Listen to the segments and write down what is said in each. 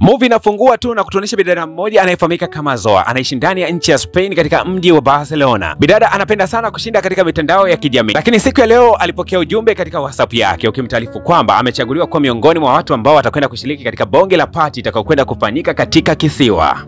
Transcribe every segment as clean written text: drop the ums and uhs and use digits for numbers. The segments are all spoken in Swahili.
Movie inafungua tu na kutuonyesha bidada mmoja anayefahamika kama Zoa, anaishi ndani ya nchi ya Spain katika mji wa Barcelona. Bidada anapenda sana kushinda katika mitandao ya kijamii, lakini siku ya leo alipokea ujumbe katika WhatsApp yake ukimtaarifu kwamba amechaguliwa kuwa miongoni mwa watu ambao watakwenda kushiriki katika bonge la party itakayokwenda kufanyika katika kisiwa.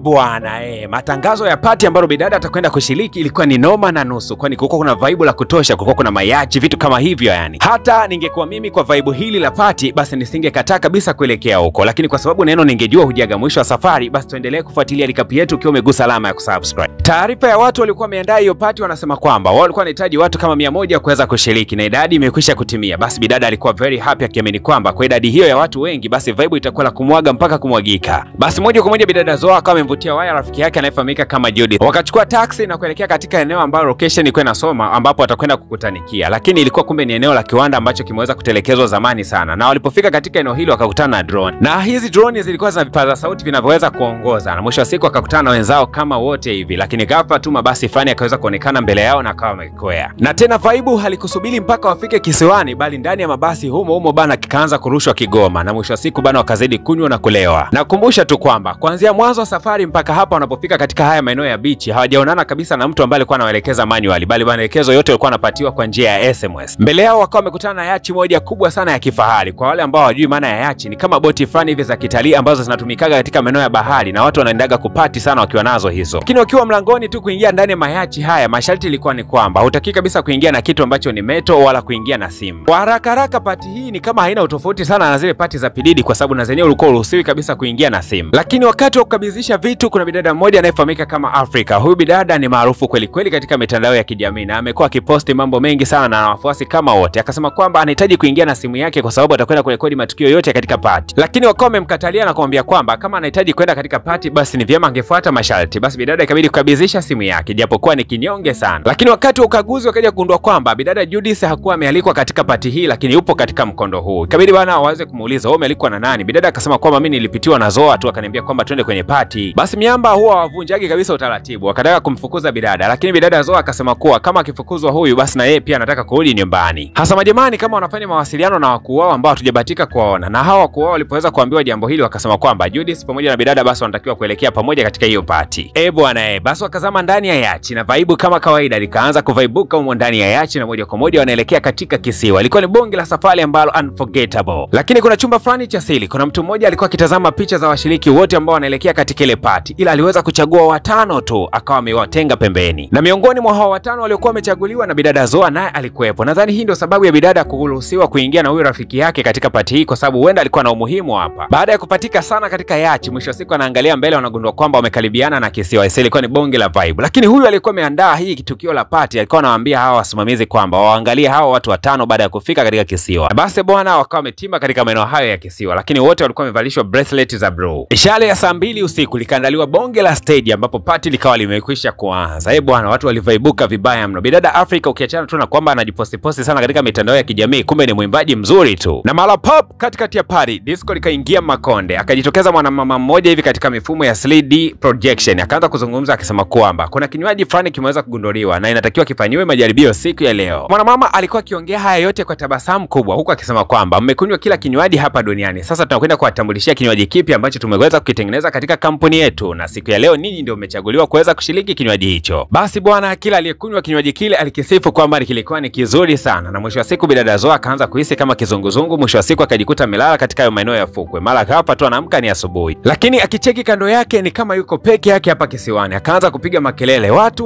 Bwana matangazo ya party ambayo bidada atakwenda kushiriki ilikuwa ni noma na nusu, kwani kulikuwa kuna vibe la kutosha, kulikuwa kuna mayachi, vitu kama hivyo yani. Hata ningekuwa mimi kwa vibe hili la party, basi nisingekataa kabisa kuelekea huko, lakini kwa sababu neno ningejua hujaga mwisho wa safari, basi tuendelee kufuatilia recap yetu ukiwa umegusa alama ya kusubscribe. Taarifa ya watu walikuwa wameandaa hiyo party wanasema kwamba wao walikuwa wanahitaji watu kama 100 kuweza kushiriki na idadi imekwisha kutimia. Basi bidada alikuwa very happy akiamini kwamba kwa idadi hiyo ya watu wengi basi vibe itakuwa la kumwaga mpaka kumwagika. Basi moja kwa moja bidada Zoa akawa amemvutia waya rafiki yake anayefahamika kama Judith. Wakachukua taxi na kuelekea katika eneo ambalo location ilikuwa inasoma ambapo watakwenda kukutanikia, lakini ilikuwa kumbe ni eneo la kiwanda ambacho kimeweza kutelekezwa zamani sana. Na walipofika katika eneo hilo wakakutana na drone, na hizi drone zilikuwa zina vipaza sauti vinavyoweza kuongoza, na mwisho wa siku wakakutana na wenzao kama wote hivi, lakini ghafla tu mabasi fulani yakaweza kuonekana mbele yao na akawa amekwea. Na tena vibe halikusubiri mpaka wafike kisiwani, bali ndani ya mabasi humo bana kikaanza kurushwa kigoma, na mwisho wa siku bana wakazidi kunywa na kulewa. Nakumbusha tu kwamba kuanzia mwanzo wa safari mpaka hapa wanapofika katika haya maeneo ya beach hawajaonana kabisa na mtu ambaye alikuwa anawaelekeza manually, bali maelekezo yote walikuwa wanapatiwa kwa njia ya SMS. Mbele yao wakawa wamekutana na yachi moja kubwa sana ya kifahari. Kwa wale ambao hawajui maana ya yachi, ni kama boti fulani hivi za kitalii ambazo zinatumikaga katika maeneo ya bahari na watu wanaendaga kupati sana wakiwa nazo hizo. Lakini wakiwa mlangoni tu kuingia ndani ya mayachi haya, masharti ilikuwa ni kwamba hutaki kabisa kuingia na kitu ambacho ni meto wala kuingia na simu. Kwa haraka pati hii ni kama haina utofauti sana na zile pati za pididi, kwa sababu na zenyewe ulikuwa uruhusiwi kabisa kuingia na simu. Lakini wakati wa kukabidhisha vitu kuna bidada mmoja anayefahamika kama Africa. Huyu bidada ni maarufu kweli kweli katika mitandao ya kijamii na amekuwa akiposti mambo mengi sana na wafuasi kama wote. Akasema kwamba anahitaji kuingia na simu yake kwa sababu atakwenda kurekodi matukio yote katika party. Lakini wakawa wamemkatalia na kumwambia kwamba kama anahitaji kwenda katika party basi ni vyema angefuata masharti. Basi bidada ikabidi kukabidhisha simu yake japokuwa ni kinyonge sana. Lakini wakati wa ukaguzi wakaja kugundua kwamba bidada Judith hakuwa amealikwa katika party hii, lakini yupo katika mkondo huu. Ikabidi bwana waweze kumuuliza wewe umealikwa na nani? Bidada akasema kwamba mimi nilipitiwa na Zoa tu akaniambia kwamba twende kwenye party. Basi miamba huwa wavunjaji kabisa utaratibu, wakataka kumfukuza bidada, lakini bidada Zoa akasema kuwa kama akifukuzwa huyu basi na yeye pia anataka kurudi nyumbani. Hasa majamani kama wanafanya mawasiliano na wakuu wao ambao hatujabahatika kuwaona, na hawa wakuu wao walipoweza kuambiwa jambo hili wakasema kwamba Judith pamoja na bidada basi wanatakiwa kuelekea pamoja katika hiyo party. Bwana basi wakazama ndani ya yachi na vibe kama kawaida likaanza kuvaibuka humo ndani ya yachi, na moja kwa moja wanaelekea katika kisiwa. Ilikuwa ni bonge la safari ambalo unforgettable. Lakini kuna chumba fulani cha siri, kuna mtu mmoja alikuwa akitazama picha za washiriki wote ambao wanaelekea katika ile party, ila aliweza kuchagua 5 tu akawa amewatenga pembeni. Na miongoni mwa hao 5 waliokuwa wamechaguliwa na bidada Zoa naye alikuwepo. Nadhani hii ndio sababu ya bidada kuruhusiwa kuingia na huyo rafiki yake katika party hii, kwa sababu huenda alikuwa na umuhimu hapa. Baada ya kupatika sana katika yachi, mwisho wa siku anaangalia mbele wanagundua kwamba wamekaribiana na kisiwa. Ilikuwa ni bonge la vibe. Lakini huyu alikuwa ameandaa hii tukio la party alikuwa anawaambia hawa wasimamizi kwamba waangalie hawa watu 5 baada ya kufika katika kisiwa. Basi bwana wakawa wametima katika maeneo hayo ya kisiwa, lakini wote walikuwa wamevalishwa bracelet za blue. Ishara ya saa 2 usiku likaandaliwa bonge la stage ambapo party likawa limekwisha kuanza. Bwana watu walivaibuka vibaya mno. Bidada Africa ukiachana tu na kwamba anajiposti sana katika mitandao ya kijamii, kumbe ni mwimbaji mzuri tu. Na mara pop katikati ya party disco likaingia makonde, akajitokeza mwanamama mmoja hivi katika mifumo ya 3D projection, akaanza kuzungumza akisema kwamba kuna kinywaji fulani kimeweza kugunduliwa na inatakiwa kifanyiwe majaribio siku ya leo. Mwanamama alikuwa akiongea haya yote kwa tabasamu kubwa, huku akisema kwamba mmekunywa kila kinywaji hapa duniani, sasa tunakwenda kuwatambulishia kinywaji kipi ambacho tumeweza kukitengeneza katika kampuni yetu, na siku ya leo ninyi ndio mmechaguliwa kuweza kushiriki kinywaji hicho. Basi bwana kila aliyekunywa kinywaji kile alikisifu kwamba kilikuwa ni kizuri sana, na mwisho wa siku bidada Zoa akaanza kuhisi kama kizunguzungu. Mwisho wa siku akajikuta amelala katika maeneo ya fukwe. Mara hapa tu anaamka ni asubuhi, lakini akicheki kando yake ni kama yuko peke yake hapa kisiwani. Akaanza kupiga makelele, watu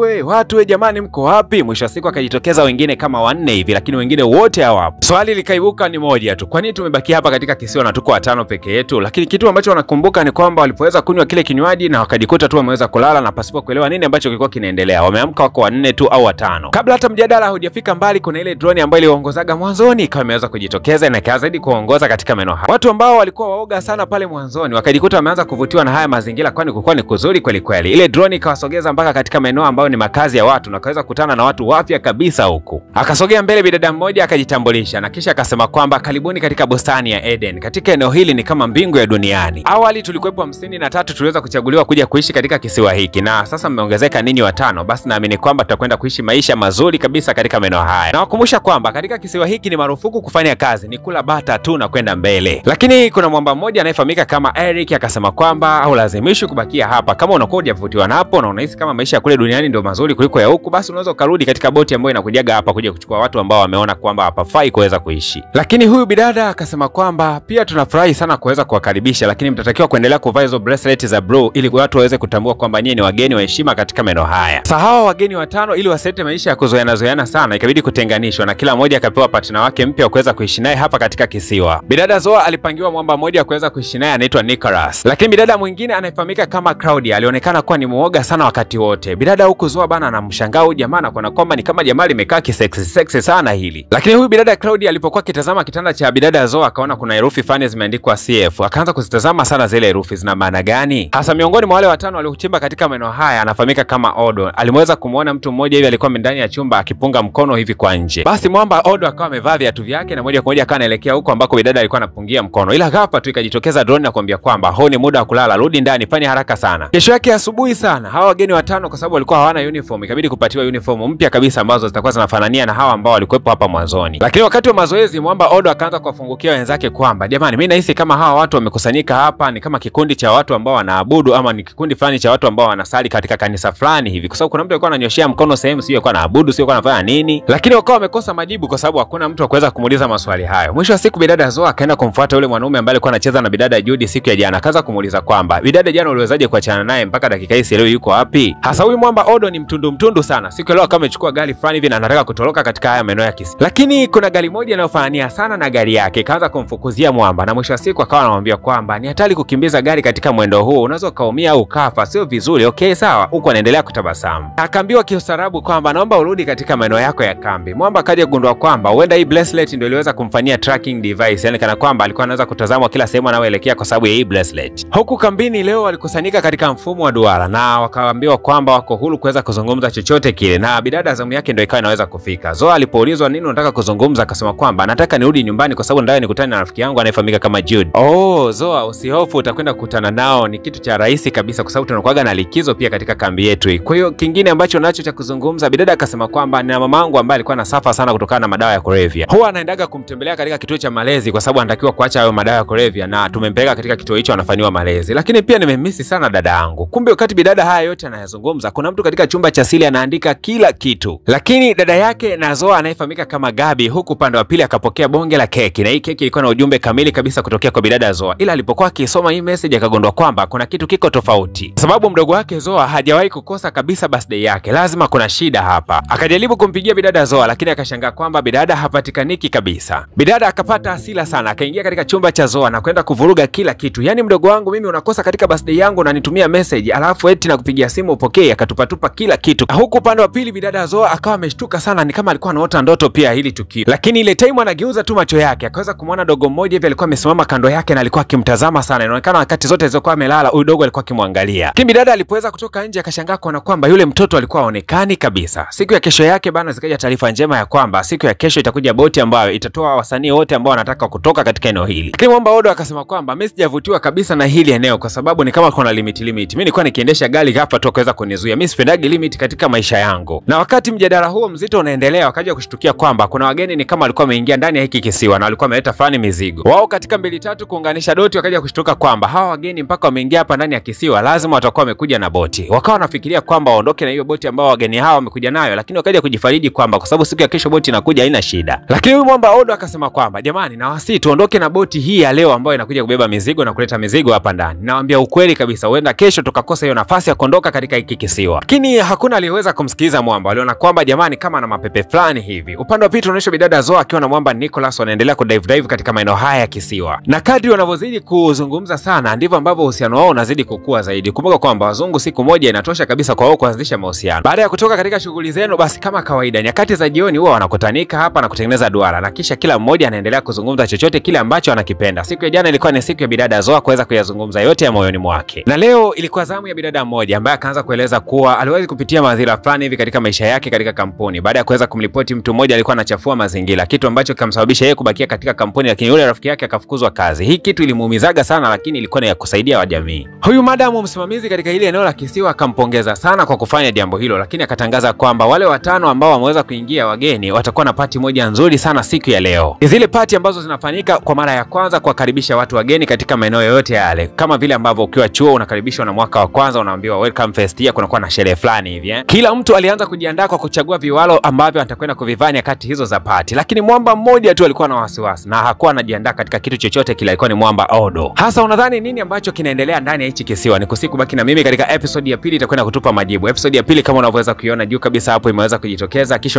we jamani mko wapi? Mwisho wa siku akajitokeza wengine kama 4 hivi, lakini wengine wote hawapo. Swali likaibuka ni moja tu, kwa nini tumebaki hapa katika kisiwa na tuko 5 peke yetu? Lakini kitu ambacho wanakumbuka ni kwamba walipoweza kunywa kile kinywaji na wakajikuta tu wameweza kulala na pasipo kuelewa nini ambacho kilikuwa kinaendelea. Wameamka wako 4 tu au 5. Kabla hata mjadala hujafika mbali, kuna ile drone ambayo iliongozaga mwanzoni ikawa imeweza kujitokeza na ikaanza zaidi kuongoza katika maeneo haya. Watu ambao walikuwa waoga sana pale mwanzoni wakajikuta wameanza kuvutiwa na haya mazingira, kwani kulikuwa ni kuzuri kweli kweli. Ile drone ikawasogeza mpaka katika maeneo ambayo ni makazi ya watu na kaweza kukutana na watu wapya kabisa huku. Akasogea mbele bidada mmoja akajitambulisha na kisha akasema kwamba karibuni katika bustani ya Eden. Katika eneo hili ni kama mbingu ya duniani. Awali tulikuwepo 53 tuliweza kuchaguliwa kuja kuishi katika kisiwa hiki, na sasa mmeongezeka ninyi 5. Basi naamini kwamba tutakwenda kuishi maisha mazuri kabisa katika maeneo haya. Na wakumbusha kwamba katika kisiwa hiki ni marufuku kufanya kazi, ni kula bata tu na kwenda mbele. Lakini kuna mwamba mmoja anayefahamika anayefahamika kama Eric akasema kwamba au lazimishwi kubakia hapa. Kama unakuwa hujavutiwa napo na unahisi kama maisha ya kule duniani ndio mazuri kuliko ya huku, basi unaweza ukarudi katika boti ambayo inakujaga hapa kuja kuchukua watu ambao wameona kwamba hapafai kuweza kuishi. Lakini huyu bidada akasema kwamba pia tunafurahi sana kuweza kuwakaribisha, lakini mtatakiwa kuendelea kuvaa hizo bracelet za blue ili watu waweze kutambua kwamba nyinyi ni wageni wa heshima katika maeneo haya. Sahawa wageni watano ili wasete maisha ya kuzoeana sana ikabidi kutenganishwa na kila mmoja akapewa partner wake mpya wa kuweza kuishi naye hapa katika kisiwa. Bidada Zoa alipangiwa mwamba mmoja wa kuweza kuishi naye anaitwa Nicholas. Lakini bidada mwingine anayefahamika kama Claudia alionekana kuwa ni muoga sana wakati wote. Bidada huku Zoa bana anamshangaa huyu jamaa na kuona kwamba ni kama jamaa limekaa kisexy sana hili. Lakini huyu bidada Claudia alipokuwa kitazama kitanda cha bidada Zoa akaona kuna herufi fani zimeandikwa CF. Akaanza kuzitazama sana zile herufi zina maana gani. Hasa miongoni mwa wale watano waliochimba katika maeneo haya anafahamika kama Odo. Alimweza kumuona mtu mmoja hivi alikuwa ndani ya chumba akipunga mkono hivi kwa nje. Basi mwamba Odo akawa amevaa viatu vyake na moja kwa moja akawa anaelekea huko ambako bidada alikuwa anapungia mkono. Ila ghafla tu ikajitokeza drone na kuambia kwamba huu ni muda wa kulala, rudi ndani, fanya haraka sana. Kesho yake asubuhi sana hawa wageni watano kwa sababu walikuwa hawana uniform ikabidi kupatiwa uniform mpya kabisa ambazo zitakuwa zinafanania na hawa ambao walikuwepo hapa mwanzoni. Lakini wakati wa mazoezi mwamba Odo akaanza kuwafungukia wenzake kwamba jamani, mimi nahisi kama hawa watu wamekusanyika hapa ni kama kikundi cha watu ambao wanaabudu ama ni kikundi fulani cha watu ambao wanasali katika kanisa fulani hivi, kwa sababu kuna mtu alikuwa ananyoshia mkono sehemu sio alikuwa anaabudu sio alikuwa anafanya nini, lakini wakawa wamekosa majibu kwa sababu hakuna mtu akuweza kumuuliza maswali hayo. Mwisho wa siku bidada Zoa akaenda kumfuata yule mwanaume ambaye alikuwa anacheza na bidada Judy siku ya jana, akaanza kumuuliza kwamba bidada jana uliwezaje kuachana naye mpaka dakika hii leo yuko wapi? Hasa huyu mwamba Odo ni mtundu sana. Siku leo kama amechukua gari fulani hivi na anataka kutoroka katika haya maeneo ya kisi. Lakini kuna gari moja inayofanania sana na gari yake kaanza kumfukuzia mwamba na mwisho wa siku akawa anamwambia kwamba ni hatari kukimbiza gari katika mwendo huu, unaweza kaumia au kafa, sio vizuri. Okay sawa, huko anaendelea kutabasamu. Akaambiwa kiustarabu kwamba naomba urudi katika maeneo yako ya kambi. Mwamba akaja kugundua kwamba huenda hii bracelet ndio iliweza kumfanyia tracking device, yani kana kwamba alikuwa anaweza kutazama kila sehemu anayoelekea kwa sababu ya hii bracelet. Huku kambini leo walikusanyika katika mfumo wa duara na wakaambiwa kwamba wako huru kuweza kuzungumza chochote kile, na bidada zamu yake ndio ikawa inaweza kufika. Zoa alipoulizwa nini unataka kuzungumza akasema kwamba nataka nirudi nyumbani kwa sababu ndani nikutane na rafiki yangu anayefahamika kama Jude. Oh, Zoa usihofu, utakwenda kukutana nao, ni kitu cha rahisi kabisa kwa sababu tunakuaga na likizo pia katika kambi yetu hii. Kwa hiyo kingine ambacho nacho cha kuzungumza, bidada akasema kwamba nina mamangu ambaye alikuwa anasafa sana kutokana na madawa ya kulevya. Huwa anaendaga kumtembelea katika kituo cha malezi kwa sababu anatakiwa kuacha hayo madawa ya kulevya na tumempeleka katika kituo hicho anafanywa malezi. Lakini pia nimemisi sana dada yangu. Kumbe wakati bidada haya yote anayazungumza kuna mtu katika chumba cha siri anaandika kila kitu. Lakini dada yake na Zoa anayefahamika kama Gabi huku upande wa pili akapokea bonge la keki na hii keki ilikuwa na ujumbe kamili kabisa kutokea kwa bidada Zoa. Ila alipokuwa akisoma hii message akagundua kwamba kuna kitu kiko tofauti. Sababu mdogo wake Zoa hajawahi kukosa kabisa birthday yake. Lazima kuna shida hapa. Akajaribu kumpigia bidada Zoa lakini akashangaa kwamba bidada hapatikaniki kabisa. Bidada akapata hasira sana, akaingia katika chumba cha Zoa na kwenda kuvuruga kila kitu. Yaani mdogo wangu mimi unakosa katika birthday yangu na nitumia message alafu eti na kupigia simu upokee, akatupatupa kila kitu. Huku upande wa pili bidada Zoa akawa ameshtuka sana, ni kama alikuwa anaota ndoto pia hili tukio. Lakini ile time anageuza tu macho yake akaweza kumwona dogo mmoja hivi alikuwa amesimama kando yake na alikuwa akimtazama sana. Inaonekana wakati zote alizokuwa amelala huyu dogo alikuwa akimwangalia. Lakini bidada alipoweza kutoka nje akashangaa kuona kwamba yule mtoto alikuwa haonekani kabisa. Siku ya kesho yake bana zikaja taarifa njema ya kwamba siku ya kesho itakuja boti ambayo itatoa wasanii wote ambao wanataka kutoka katika eneo hili. Lakini mwamba Odo akasema kwamba mimi sijavutiwa kabisa na hili eneo kwa sababu ni kama kuna limit. Mimi nilikuwa nikiendesha gari hapa tu akaweza kunizuia. Mimi sipendagi limit katika maisha yangu. Na wakati mjadala huo mzito unaendelea wakaja kushtukia kwamba kuna wageni ni kama walikuwa wameingia ndani ya hiki kisiwa na walikuwa wameleta fani mizigo. Wao katika 2-3 kuunganisha doti wakaja kushtuka kwamba hawa wageni mpaka wameingia hapa ndani ya kisiwa lazima watakuwa wamekuja na boti. Wakawa wanafikiria kwamba waondoke na hiyo boti ambao wageni hawa wamekuja nayo, lakini wakaja kujifariji kwamba kwa sababu siku ya kesho boti inakuja haina shida. Lakini huyu mwamba Odo akasema kwamba jamani, nawasihi tuondoke na boti hii ya leo ambayo inakuja kubeba mizigo na kuleta mizigo hapa ndani. Nawaambia ukweli kabisa, huenda kesho tukakosa hiyo nafasi ya kuondoka katika hiki kisiwa. Lakini hakuna aliyeweza kumsikiliza mwamba. Waliona kwamba jamani kama na mapepe fulani hivi. Upande wa pili tunaonyesha bidada Zoa akiwa na mwamba Nicholas wanaendelea kudive katika maeneo haya ya kisiwa. Na kadri wanavyozidi kuzungumza sana ndivyo ambavyo uhusiano wao unazidi kukua zaidi. Kumbuka kwamba wazungu siku moja inatosha kabisa kwa wao kuanzisha mahusiano. Baada ya kutoka katika shughuli zenu basi kama kawaida nyakati za jioni huwa wanakutanika hapa na kutengeneza duara na kisha kila mmoja anaendelea kuzungumza chochote kile ambacho anakipenda. Siku ya jana ilikuwa ni siku ya bidada Zoa kuweza kuyazungumza yote ya moyoni mwake. Na leo ilikuwa zamu ya bidada mmoja ambaye akaanza kueleza kuwa aliwahi kupitia madhira fulani hivi katika maisha yake katika kampuni. Baada ya kuweza kumripoti mtu mmoja alikuwa anachafua mazingira, kitu ambacho kikamsababisha yeye kubakia katika kampuni lakini yule rafiki yake akafukuzwa kazi. Hii kitu ilimuumizaga sana lakini ilikuwa ni ya kusaidia wa jamii. Huyu madamu msimamizi katika hili eneo la kisiwa akampongeza sana kwa kufanya jambo hilo, lakini akatangaza kwamba wale 5 ambao wameweza kuingia wageni watakuwa na pati moja nzuri sana siku ya leo. Ni zile pati ambazo zinafanyika kwa mara ya kwanza kuwakaribisha watu wageni katika maeneo yote yale. Kama vile ambavyo ukiwa chuo unakaribishwa na mwaka wa kwanza unaambiwa welcome first year, kunakuwa na sherehe fulani hivi Kila mtu alianza kujiandaa kwa kuchagua viwalo ambavyo atakwenda kuvivaa nyakati hizo za pati. Lakini mwamba mmoja tu alikuwa na wasiwasi na hakuwa anajiandaa katika kitu chochote kile, alikuwa ni mwamba Odo. Hasa unadhani nini ambacho kinaendelea ndani ya hichi kisiwa? Ni kubaki na mimi katika episode ya pili, itakwenda kutupa majibu. Episode ya pili kama unavyoweza kuiona juu kabisa hapo imeweza kujitokeza kisha